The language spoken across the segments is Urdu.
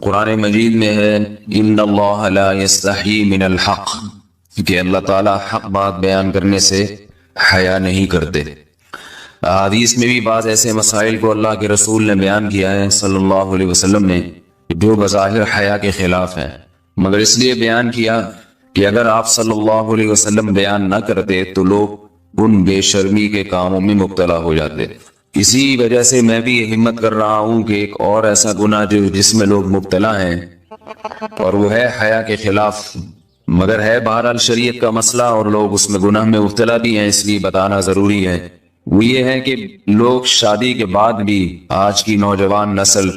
قرآن مجید میں ہے ان اللہ لا یستحی من الحق، کہ اللہ تعالیٰ حق بات بیان کرنے سے حیا نہیں کرتے۔ حدیث میں بھی بعض ایسے مسائل کو اللہ کے رسول نے بیان کیا ہے صلی اللہ علیہ وسلم نے جو بظاہر حیا کے خلاف ہیں، مگر اس لیے بیان کیا کہ اگر آپ صلی اللہ علیہ وسلم بیان نہ کرتے تو لوگ ان بے شرمی کے کاموں میں مبتلا ہو جاتے۔ اسی وجہ سے میں بھی یہ ہمت کر رہا ہوں کہ ایک اور ایسا گناہ جس میں لوگ مبتلا ہیں اور وہ ہے حیا کے خلاف، مگر ہے بہرحال شریعت کا مسئلہ اور لوگ اس میں گناہ میں مبتلا بھی ہیں، اس لیے بتانا ضروری ہے۔ وہ یہ ہے کہ لوگ شادی کے بعد بھی آج کی نوجوان نسل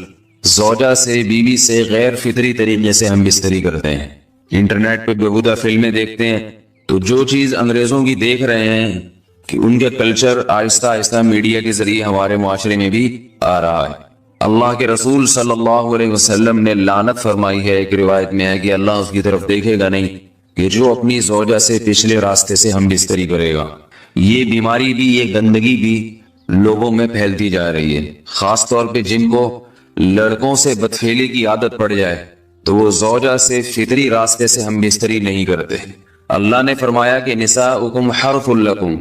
زوجہ سے، بیوی سے غیر فطری طریقے سے ہم بستری کرتے ہیں، انٹرنیٹ پہ بےہودہ فلمیں دیکھتے ہیں، تو جو چیز انگریزوں کی دیکھ رہے ہیں کہ ان کے کلچر آہستہ آہستہ میڈیا کے ذریعے ہمارے معاشرے میں بھی آ رہا ہے۔ اللہ کے رسول صلی اللہ علیہ وسلم نے لعنت فرمائی ہے، ایک روایت میں ہے کہ اللہ اس کی طرف دیکھے گا نہیں کہ جو اپنی زوجہ سے پچھلے راستے سے ہم بستری کرے گا۔ یہ بیماری بھی، یہ گندگی بھی لوگوں میں پھیلتی جا رہی ہے، خاص طور پہ جن کو لڑکوں سے بدفعلی کی عادت پڑ جائے تو وہ زوجہ سے فطری راستے سے ہم بستری نہیں کرتے۔ اللہ نے فرمایا کہ نساؤکم حرث لکم،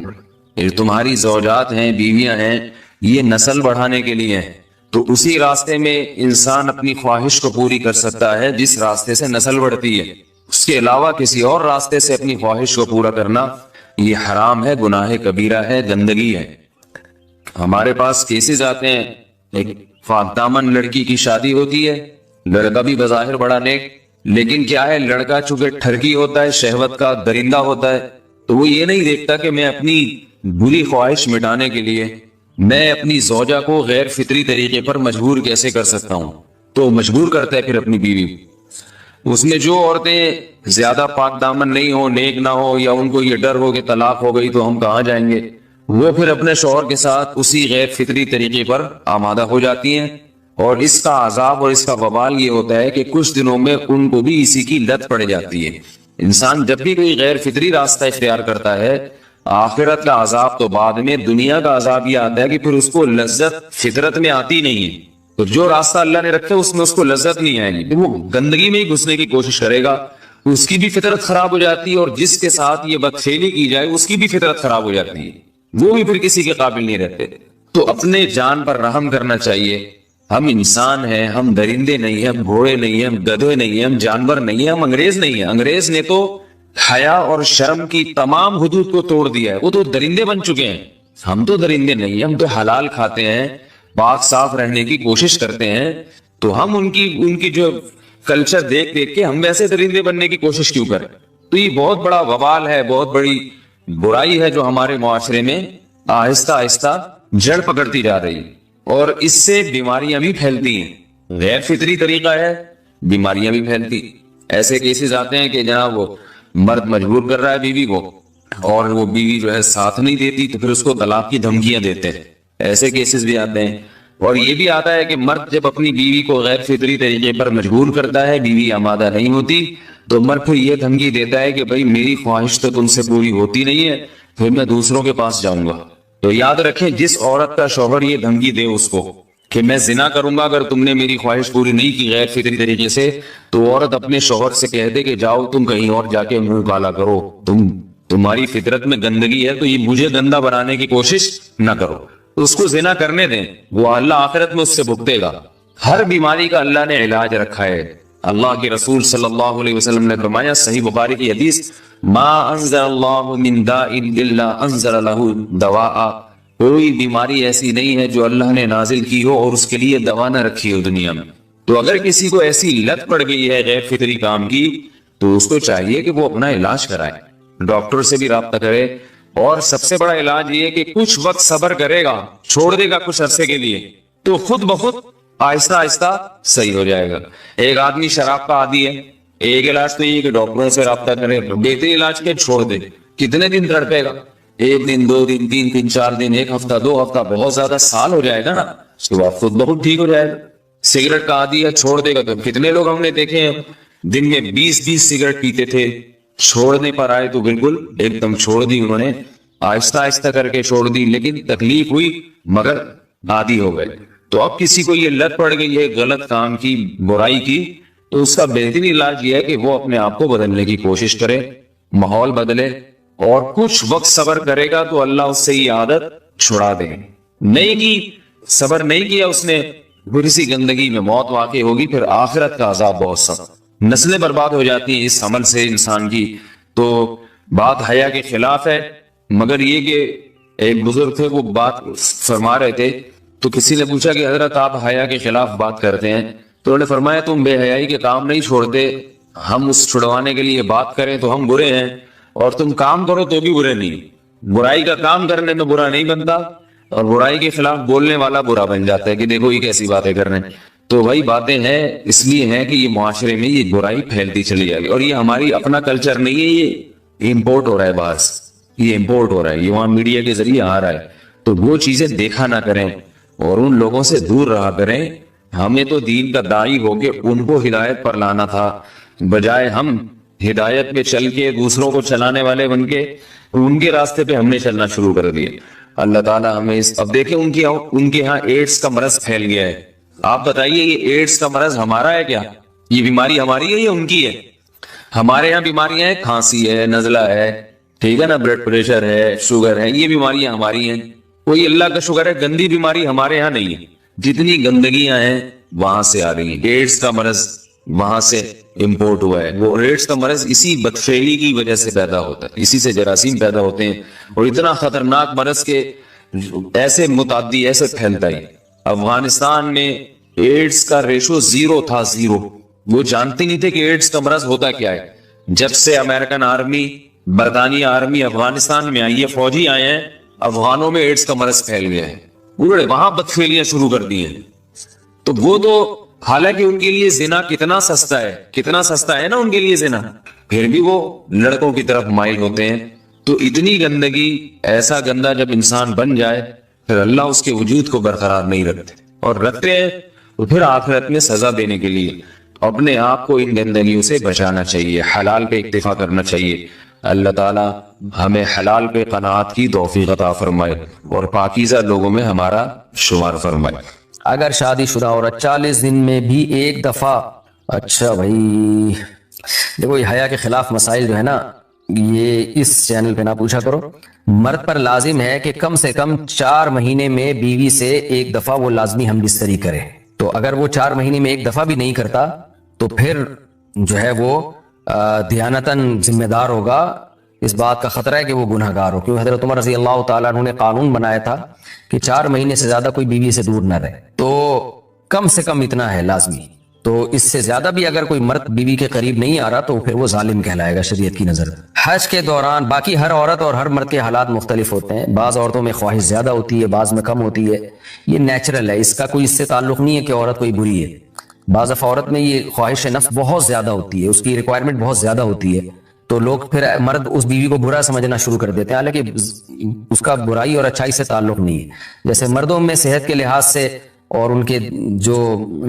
یہ تمہاری زوجات ہیں، بیویاں ہیں، یہ نسل بڑھانے کے لیے ہیں، تو اسی راستے میں انسان اپنی خواہش کو پوری کر سکتا ہے جس راستے سے نسل بڑھتی ہے۔ اس کے علاوہ کسی اور راستے سے اپنی خواہش کو پورا کرنا یہ حرام ہے، گناہ کبیرہ ہے، گندگی ہے۔ ہمارے پاس کیسز آتے ہیں، ایک پاک دامن لڑکی کی شادی ہوتی ہے، لڑکا بھی بظاہر بڑا نیک، لیکن کیا ہے، لڑکا چونکہ ٹھرکی ہوتا ہے، شہوت کا درندہ ہوتا ہے، تو وہ یہ نہیں دیکھتا کہ میں اپنی بری خواہش مٹانے کے لیے میں اپنی زوجہ کو غیر فطری طریقے پر مجبور کیسے کر سکتا ہوں، تو مجبور کرتا ہے پھر اپنی بیوی کو۔ اس میں جو عورتیں زیادہ پاک دامن نہیں ہو، نیک نہ ہو، یا ان کو یہ ڈر ہو کہ طلاق ہو گئی تو ہم کہاں جائیں گے، وہ پھر اپنے شوہر کے ساتھ اسی غیر فطری طریقے پر آمادہ ہو جاتی ہیں، اور اس کا عذاب اور اس کا وبال یہ ہوتا ہے کہ کچھ دنوں میں ان کو بھی اسی کی لت پڑ جاتی ہے۔ انسان جب بھی کوئی غیر فطری راستہ اختیار کرتا ہے، آخرت کا عذاب تو بعد میں، دنیا کا عذاب یہ آتا ہے کہ پھر اس کو لذت فطرت میں آتی نہیں ہے۔ تو جو راستہ اللہ نے رکھا ہے اس میں اس کو لذت نہیں آئے گی، وہ گندگی میں ہی گھسنے کی کوشش کرے گا، اس کی بھی فطرت خراب ہو جاتی ہے، اور جس کے ساتھ یہ بدفعلی کی جائے اس کی بھی فطرت خراب ہو جاتی ہے، وہ بھی پھر کسی کے قابل نہیں رہتے۔ تو اپنے جان پر رحم کرنا چاہیے۔ ہم انسان ہیں، ہم درندے نہیں ہیں، ہم گھوڑے نہیں ہیں، ہم گدھے نہیں ہیں، ہم جانور نہیں ہیں، ہم انگریز نہیں ہیں۔ انگریز نے تو حیا اور شرم کی تمام حدود کو توڑ دیا ہے، وہ تو درندے بن چکے ہیں۔ ہم تو درندے نہیں ہیں، ہم تو حلال کھاتے ہیں، پاک صاف رہنے کی کوشش کرتے ہیں، تو ہم ان کی جو کلچر دیکھ دیکھ کے ہم ویسے درندے بننے کی کوشش کیوں کریں؟ تو یہ بہت بڑا وبال ہے، بہت بڑی برائی ہے جو ہمارے معاشرے میں آہستہ آہستہ جڑ پکڑتی جا رہی ہے، اور اس سے بیماریاں بھی پھیلتی ہیں۔ غیر فطری طریقہ ہے، بیماریاں بھی پھیلتی۔ ایسے کیسز آتے ہیں کہ جناب وہ مرد مجبور کر رہا ہے بیوی کو، اور وہ بیوی جو ہے ساتھ نہیں دیتی تو پھر اس کو طلاق کی دھمکیاں دیتے ہیں، ایسے کیسز بھی آتے ہیں۔ اور یہ بھی آتا ہے کہ مرد جب اپنی بیوی کو غیر فطری طریقے پر مجبور کرتا ہے، بیوی آمادہ نہیں ہوتی، تو مرد پھر یہ دھمکی دیتا ہے کہ بھائی میری خواہش تو تم سے پوری ہوتی نہیں ہے، پھر میں دوسروں کے پاس جاؤں گا۔ تو یاد رکھیں، جس عورت کا شوہر یہ دھمکی دے اس کو کہ میں زنا کروں گا اگر تم نے میری خواہش پوری نہیں کی غیر فطری طریقے سے، تو عورت اپنے شوہر سے کہہ دے کہ جاؤ تم کہیں اور جا کے منہ کالا کرو، تمہاری فطرت میں گندگی ہے تو یہ مجھے گندا بنانے کی کوشش نہ کرو، اس کو زنا کرنے دیں، وہ اللہ آخرت میں اس سے بھگتے گا۔ ہر بیماری کا اللہ نے علاج رکھا ہے۔ اللہ کے رسول صلی اللہ علیہ وسلم نے فرمایا، صحیح بخاری کی حدیث، ما انزل اللہ من داء الا انزل له دواء، کوئی بیماری ایسی نہیں ہے جو اللہ نے نازل کی ہو اور اس کے لیے دوا نہ رکھی ہو دنیا میں۔ تو اگر کسی کو ایسی لت پڑ گئی ہے غیر فطری کام کی، تو اس کو چاہیے کہ وہ اپنا علاج کرائے، ڈاکٹر سے بھی رابطہ کرے، اور سب سے بڑا علاج یہ کہ کچھ وقت صبر کرے گا، چھوڑ دے گا کچھ عرصے کے لیے، تو خود بخود آہستہ آہستہ صحیح ہو جائے گا۔ ایک آدمی شراب کا عادی ہے، ایک علاج تو یہ کہ ڈاکٹروں سے رابطہ کرے، بہتر علاج کے چھوڑ دے، کتنے دن تڑپے گا؟ ایک دن، دو دن، تین دن، چار دن، ایک ہفتہ، دو ہفتہ، بہت زیادہ سال ہو جائے گا نا، اس کے بعد خود بخود ٹھیک ہو جائے گا۔ سگریٹ کا عادی ہے، چھوڑ دے گا، تو کتنے لوگ ہم نے دیکھے ہیں دن میں 20 سگریٹ پیتے تھے، چھوڑنے پر آئے تو بالکل ایک دم چھوڑ دی انہوں نے، آہستہ آہستہ کر کے چھوڑ دی، لیکن تکلیف ہوئی مگر عادی ہو گئے۔ تو اب کسی کو یہ لت پڑ گئی ہے غلط کام کی، برائی کی، تو اس کا بہترین علاج یہ ہے کہ وہ اپنے آپ کو بدلنے کی کوشش کرے، ماحول بدلے، اور کچھ وقت صبر کرے گا تو اللہ اس سے یہ عادت چھڑا دے. نہیں کی، صبر نہیں کیا اس نے، بری سی گندگی میں موت واقع ہوگی، پھر آخرت کا عذاب بہت سخت. نسلیں برباد ہو جاتی ہیں اس عمل سے انسان کی. تو بات حیا کے خلاف ہے، مگر یہ کہ ایک بزرگ تھے وہ بات فرما رہے تھے، تو کسی نے پوچھا کہ حضرت آپ حیا کے خلاف بات کرتے ہیں، تو انہوں نے فرمایا تم بے حیائی کے کام نہیں چھوڑتے، ہم اس چھڑوانے کے لیے بات کریں تو ہم برے ہیں، اور تم کام کرو تو بھی برے نہیں. برائی کا کام کرنے میں برا نہیں بنتا، اور برائی کے خلاف بولنے والا برا بن جاتا ہے کہ دیکھو یہ کیسی باتیں کر رہے ہیں. تو وہی باتیں ہیں، اس لیے ہیں کہ یہ معاشرے میں یہ برائی پھیلتی چلی جائے گی، اور یہ ہماری اپنا کلچر نہیں ہے، یہ امپورٹ ہو رہا ہے باہر سے، یہ امپورٹ ہو رہا ہے، یہ وہاں میڈیا کے ذریعے آ رہا ہے. تو وہ چیزیں دیکھا نہ کریں اور ان لوگوں سے دور رہا کریں. ہمیں تو دین کا داعی ہو کے ان کو ہدایت پر لانا تھا، بجائے ہم ہدایت پہ چل کے دوسروں کو چلانے والے بن کے ان کے راستے پہ ہم نے چلنا شروع کر دیا. اللہ تعالیٰ ہمیں اب دیکھیں ان کے ہاں ایڈس کا مرض پھیل گیا ہے. آپ بتائیے یہ ایڈس کا مرض ہمارا ہے کیا؟ یہ بیماری ہماری ہے یا ان کی ہے؟ ہمارے یہاں بیماریاں ہیں، کھانسی ہے، نزلہ ہے، ٹھیک ہے نا، بلڈ پریشر ہے، شوگر ہے، یہ بیماریاں ہماری ہیں. کوئی اللہ کا شکر ہے گندی بیماری ہمارے یہاں نہیں ہے. جتنی گندگیاں ہیں وہاں سے آ رہی ہیں. ایڈس کا مرض وہاں سے امپورٹ ہوا ہے. وہ ایڈس کا مرض اسی بدفعلی کی وجہ سے پیدا ہوتا ہے، اسی سے جراثیم پیدا ہوتے ہیں، اور اتنا خطرناک مرض کے ایسے متعدی ایسے پھیلتا ہے. افغانستان میں ایڈس کا ریشو 0 تھا، 0. وہ جانتے نہیں تھے کہ ایڈس کا مرض ہوتا کیا ہے. جب سے امریکن آرمی، برطانیہ آرمی افغانستان میں آئی ہے، فوجی آئے ہیں، افغانوں میں ایڈس کا مرض پھیل گیا ہے. انہوں نے وہاں بدفعلیاں شروع کر دی ہیں. تو وہ تو حالانکہ ان کے لیے زنا کتنا سستا ہے، کتنا سستا ہے نا ان کے لیے زنا، پھر بھی وہ لڑکوں کی طرف مائل ہوتے ہیں. تو اتنی گندگی، ایسا گندا جب انسان بن جائے پھر اللہ اس کے وجود کو برقرار نہیں رکھتے، اور رکھتے ہیں تو پھر آخرت میں سزا دینے کے لیے اپنے آپ کو ان گندگیوں سے بچانا چاہیے، حلال پہ اکتفا کرنا چاہیے. اللہ تعالیٰ ہمیں حلال پہ قناعت کی توفیق عطا فرمائے اور پاکیزہ لوگوں میں ہمارا شمار فرمائے. اگر شادی شدہ عورت 40 دن میں بھی ایک دفعہ، اچھا بھائی دیکھو یہ حیا کے خلاف مسائل جو ہے نا، یہ اس چینل پہ نہ پوچھا کرو. مرد پر لازم ہے کہ کم سے کم 4 مہینے میں بیوی سے ایک دفعہ وہ لازمی ہم بستری کرے. تو اگر وہ 4 مہینے میں ایک دفعہ بھی نہیں کرتا تو پھر جو ہے وہ دیانتاً ذمہ دار ہوگا. اس بات کا خطرہ ہے کہ وہ گناہ گار ہو، کیونکہ حضرت عمر رضی اللہ تعالیٰ عنہ نے قانون بنایا تھا کہ 4 مہینے سے زیادہ کوئی بیوی سے دور نہ رہے. تو کم سے کم اتنا ہے لازمی. تو اس سے زیادہ بھی اگر کوئی مرد بیوی کے قریب نہیں آ رہا تو پھر وہ ظالم کہلائے گا شریعت کی نظر. حج کے دوران باقی ہر عورت اور ہر مرد کے حالات مختلف ہوتے ہیں. بعض عورتوں میں خواہش زیادہ ہوتی ہے، بعض میں کم ہوتی ہے. یہ نیچرل ہے، اس کا کوئی اس سے تعلق نہیں ہے کہ عورت کوئی بری ہے. بعض دفعہ عورت میں یہ خواہش نفس بہت زیادہ ہوتی ہے، اس کی ریکوائرمنٹ بہت زیادہ ہوتی ہے، تو لوگ پھر مرد اس بیوی کو برا سمجھنا شروع کر دیتے ہیں، حالانکہ اس کا برائی اور اچھائی سے تعلق نہیں ہے. جیسے مردوں میں صحت کے لحاظ سے اور ان کے جو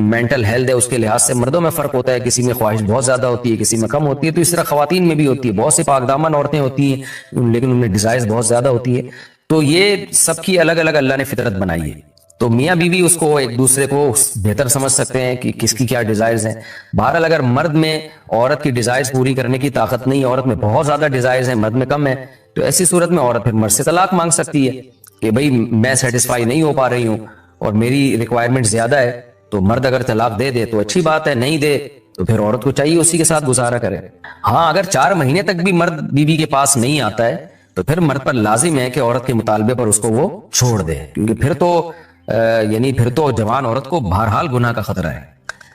مینٹل ہیلتھ ہے اس کے لحاظ سے مردوں میں فرق ہوتا ہے، کسی میں خواہش بہت زیادہ ہوتی ہے، کسی میں کم ہوتی ہے. تو اس طرح خواتین میں بھی ہوتی ہے، بہت سی پاک دامن عورتیں ہوتی ہیں لیکن ان میں ڈیزائرز بہت زیادہ ہوتی ہے. تو یہ سب کی الگ الگ اللہ نے فطرت بنائی ہے. تو میاں بیوی اس کو ایک دوسرے کو بہتر سمجھ سکتے ہیں کہ کس کی کیا ڈیزائرز ہیں. بہرحال اگر مرد میں عورت کی ڈیزائرز پوری کرنے کی طاقت نہیں، عورت میں بہت زیادہ ڈیزائرز ہیں، مرد میں کم ہے، تو ایسی صورت میں عورت پھر مرد سے طلاق مانگ سکتی ہے کہ بھئی میں سیٹسفائی نہیں ہو پا رہی ہوں اور میری ریکوائرمنٹ زیادہ ہے. تو مرد اگر طلاق دے دے تو اچھی بات ہے، نہیں دے تو پھر عورت کو چاہیے اسی کے ساتھ گزارا کرے. ہاں اگر 4 مہینے تک بھی مرد بیوی کے پاس نہیں آتا ہے تو پھر مرد پر لازم ہے کہ عورت کے مطالبے پر اس کو وہ چھوڑ دے، کیونکہ پھر تو جوان عورت کو بہرحال گناہ کا خطرہ ہے.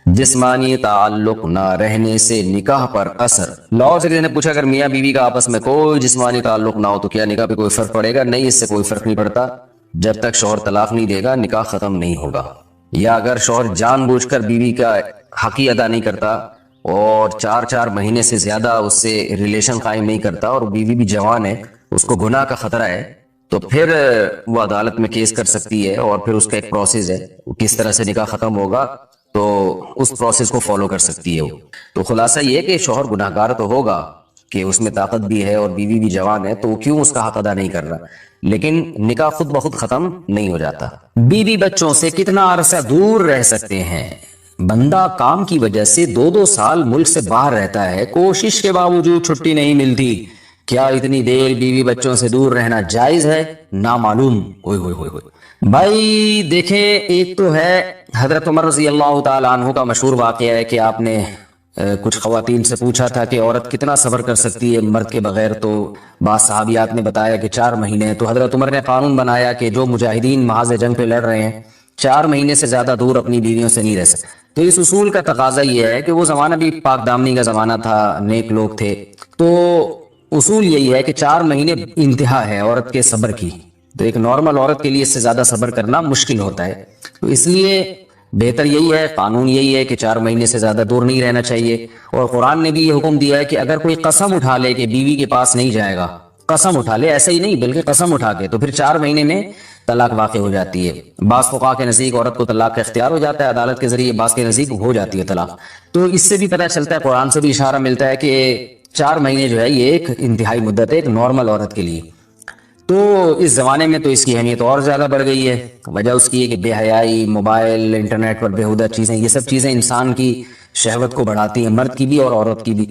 جسمانی تعلق نہ رہنے سے نکاح پر اثر. لاہور سے کسی نے پوچھا اگر میاں بیوی کا آپس میں کوئی جسمانی تعلق نہ ہو تو کیا نکاح پہ کوئی فرق پڑے گا؟ نہیں، اس سے کوئی فرق نہیں پڑتا. جب تک شوہر طلاق نہیں دے گا نکاح ختم نہیں ہوگا. یا اگر شوہر جان بوجھ کر بیوی کا حق ہی ادا نہیں کرتا اور 4 مہینے سے زیادہ اس سے ریلیشن قائم نہیں کرتا اور بیوی بھی جوان ہے، اس کو گناہ کا خطرہ ہے، تو پھر وہ عدالت میں کیس کر سکتی ہے اور پھر اس کا ایک پروسیس ہے، کس طرح سے نکاح ختم ہوگا تو اس پروسیس کو فالو کر سکتی ہے وہ. تو خلاصہ یہ کہ شوہر گناہگار تو ہوگا کہ اس میں طاقت بھی ہے اور بیوی بھی جوان ہے، تو وہ کیوں اس کا حق ادا نہیں کر رہا؟ لیکن نکاح خود بخود ختم نہیں ہو جاتا۔ بیوی بچوں سے کتنا عرصہ دور رہ سکتے ہیں؟ بندہ کام کی وجہ سے 2 سال ملک سے باہر رہتا ہے، کوشش کے باوجود چھٹی نہیں ملتی، کیا اتنی دیر بیوی بچوں سے دور رہنا جائز ہے؟ نامعلوم۔ اوئے ہوئے ہوئے ہوئے بھائی دیکھیں، ایک تو ہے حضرت عمر رضی اللہ تعالی عنہ کا مشہور واقعہ ہے کہ آپ نے کچھ خواتین سے پوچھا تھا کہ عورت کتنا صبر کر سکتی ہے مرد کے بغیر، تو بعض صحابیات نے بتایا کہ 4 مہینے۔ تو حضرت عمر نے قانون بنایا کہ جو مجاہدین محاذ جنگ پہ لڑ رہے ہیں 4 مہینے سے زیادہ دور اپنی بیویوں سے نہیں رہ سکتے۔ تو اس اصول کا تقاضا یہ ہے کہ وہ زمانہ بھی پاک دامنی کا زمانہ تھا، نیک لوگ تھے، تو اصول یہی ہے کہ 4 مہینے انتہا ہے عورت کے صبر کی۔ تو ایک نارمل عورت کے لیے اس سے زیادہ صبر کرنا مشکل ہوتا ہے، تو اس لیے بہتر یہی ہے، قانون یہی ہے کہ 4 مہینے سے زیادہ دور نہیں رہنا چاہیے۔ اور قرآن نے بھی یہ حکم دیا ہے کہ اگر کوئی قسم اٹھا لے کہ بیوی کے پاس نہیں جائے گا، قسم اٹھا لے، ایسے ہی نہیں بلکہ قسم اٹھا کے، تو پھر 4 مہینے میں طلاق واقع ہو جاتی ہے۔ بعض فقہا کے نزدیک عورت کو طلاق کا اختیار ہو جاتا ہے عدالت کے ذریعے، بعض کے نزدیک ہو جاتی ہے طلاق۔ تو اس سے بھی پتہ چلتا ہے، قرآن سے بھی اشارہ ملتا ہے کہ 4 مہینے جو ہے یہ ایک انتہائی مدت ہے ایک نارمل عورت کے لیے۔ تو اس زمانے میں تو اس کی اہمیت اور زیادہ بڑھ گئی ہے۔ وجہ اس کی ہے کہ بے حیائی، موبائل، انٹرنیٹ پر بیہودہ چیزیں، یہ سب چیزیں انسان کی شہوت کو بڑھاتی ہیں، مرد کی بھی اور عورت کی بھی۔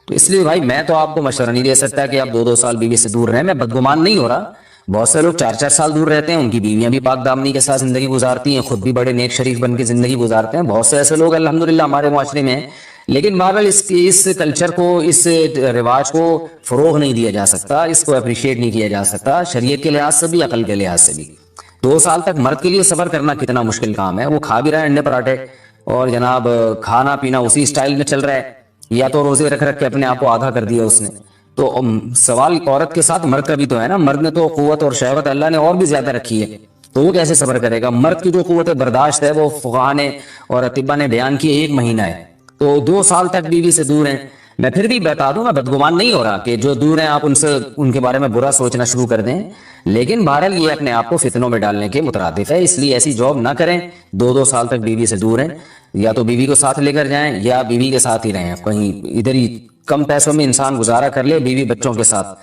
تو اس لیے بھائی میں تو آپ کو مشورہ نہیں دے سکتا کہ آپ 2 سال بیوی سے دور رہیں، میں بدگمان نہیں ہو رہا، بہت سے لوگ 4 سال دور رہتے ہیں، ان کی بیویاں بھی پاک دامنی کے ساتھ زندگی گزارتی ہیں، خود بھی بڑے نیک شریف بن کے زندگی گزارتے ہیں، بہت سے ایسے لوگ الحمدللہ ہمارے معاشرے میں ہیں۔ لیکن بہرحال اس کلچر کو، اس رواج کو فروغ نہیں دیا جا سکتا، اس کو اپریشیٹ نہیں کیا جا سکتا، شریعت کے لحاظ سے بھی، عقل کے لحاظ سے بھی۔ 2 سال تک مرد کے لیے صبر کرنا کتنا مشکل کام ہے، وہ کھا بھی رہا ہے انڈے پراٹھے، اور جناب کھانا پینا اسی سٹائل میں چل رہا ہے، یا تو روزے رکھ رکھ کے اپنے آپ کو آدھا کر دیا اس نے۔ تو سوال عورت کے ساتھ مرد کا بھی تو ہے نا، مرد نے تو قوت اور شہوت اللہ نے اور بھی زیادہ رکھی ہے، تو وہ کیسے صبر کرے گا؟ مرد کی جو قوت برداشت ہے وہ فقہا نے اور اطباء نے بیان کی 1 مہینہ ہے، تو 2 سال تک بیوی سے دور ہیں۔ میں پھر بھی بتا دوں، میں بدگمان نہیں ہو رہا کہ جو دور ہیں آپ ان کے بارے میں برا سوچنا شروع کر دیں، لیکن بہرحال یہ اپنے آپ کو فتنوں میں ڈالنے کے مترادف ہے، اس لیے ایسی جاب نہ کریں۔ 2 سال تک بیوی سے دور ہیں، یا تو بیوی کو ساتھ لے کر جائیں یا بیوی کے ساتھ ہی رہیں، کہیں ادھر ہی کم پیسوں میں انسان گزارا کر لے بیوی بچوں کے ساتھ۔